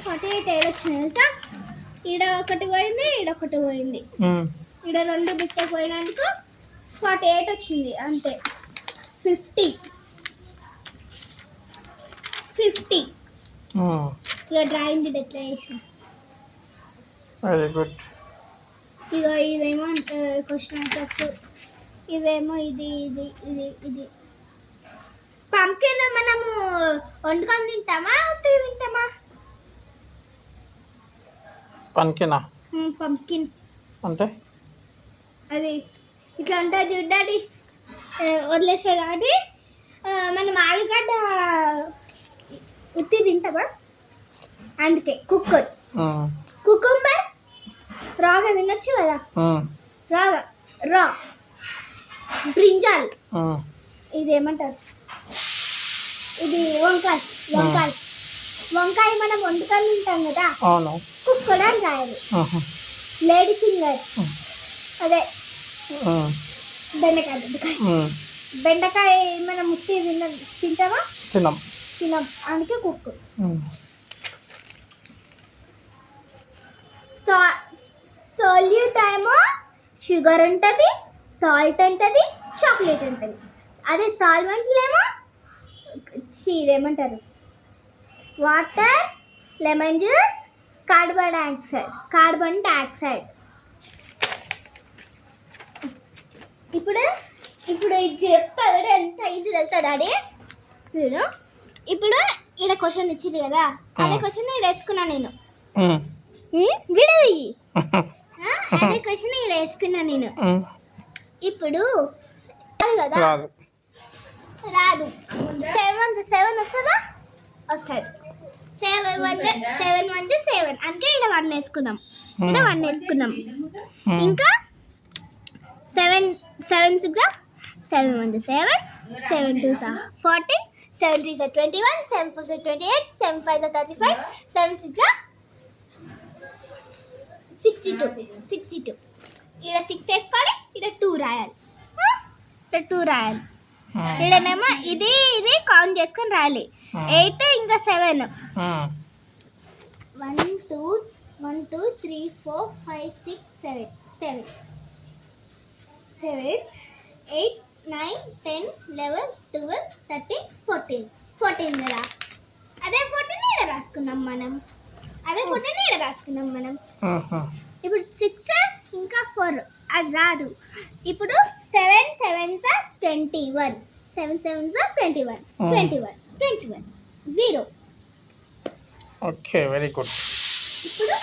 48 ఏడు వచ్చినాయి తెలుసా. ఈడ ఒకటి పోయింది, ఈడ ఒకటి పోయింది. ఈడ 2 బిట్ట పోయినందుకు 48 వచ్చింది అంతే. 50 ఇక డ్రాయింగ్ ఎట్లా చేసిన. Very good. ఇక ఇదేమో క్వశ్చన్ ఆన్సర్స్, ఇవేమో ఇది ఇది ఇది ఇది. పంకిన్ మనము వండుకొని తింటామా, ఉత్తిగా తింటామా? పంకిన్ అంటే అది ఇట్లా ఉంటుంది చూడ్డాడి, వదిలేసే కాబట్టి. మనం ఆలుగడ్డ ఉత్తి తింటామా? అందుకే కుకుంబర్ రాగా తినొచ్చు కదా. రా బ్రింజాల్, ఇదేమంటారు, ఇది వంకాయ మనం వండుకొని తింటాం కదా, కుక్కర్ అని రాయాలి. లేడీ ఫింగర్, అదే బెండకాయ మనం ముట్టి తింటామా? తినం, అందుకే కుక్. సాల్యూట్ ఏమో షుగర్ ఉంటుంది, సాల్ట్ ఉంటుంది, చాక్లెట్ ఉంటుంది. అదే సాల్వెంట్లు ఏమో ఇదేమంటారు, water, lemon juice, carbon dioxide. ఇప్పుడు ఇది చెప్తాడు, ఎంత ఈజీ తెలుసా డాడీ. చూడు, ఇప్పుడు ఈడ క్వశ్చన్ ఇచ్చింది కదా, అదే క్వశ్చన్ ఈడ వేసుకున్నా నేను. విడది అదే క్వశ్చన్ ఈడ వేసుకున్నా నేను. ఇప్పుడు కదా రాదు. 7 వస్తుందా? వస్తుంది. 7 1 7, అందుకే ఇక్కడ 1 వేసుకుందాం. ఇంకా 7 7 6 7 1 7 7 2 14 7 3 21 7 4 28 7 5 35 7 6 62. ఇక్కడ 6 వేసుకోవాలి, ఇక్కడ 2 రాయాలి. ఇక్కడనేమో ఇది కౌంట్ చేసుకొని రాయాలి. 8 ఇంకా 7. 1 2 3 4 5 6 7 8 9 10 11 12 13 14 కదా. అదే 14 ఈడ రాసుకున్నాం మనం. ఇప్పుడు 6 ఇంకా 4 అది రాదు. ఇప్పుడు 7 7 21 7 7 21 0. Okay, very good. ఇప్పుడు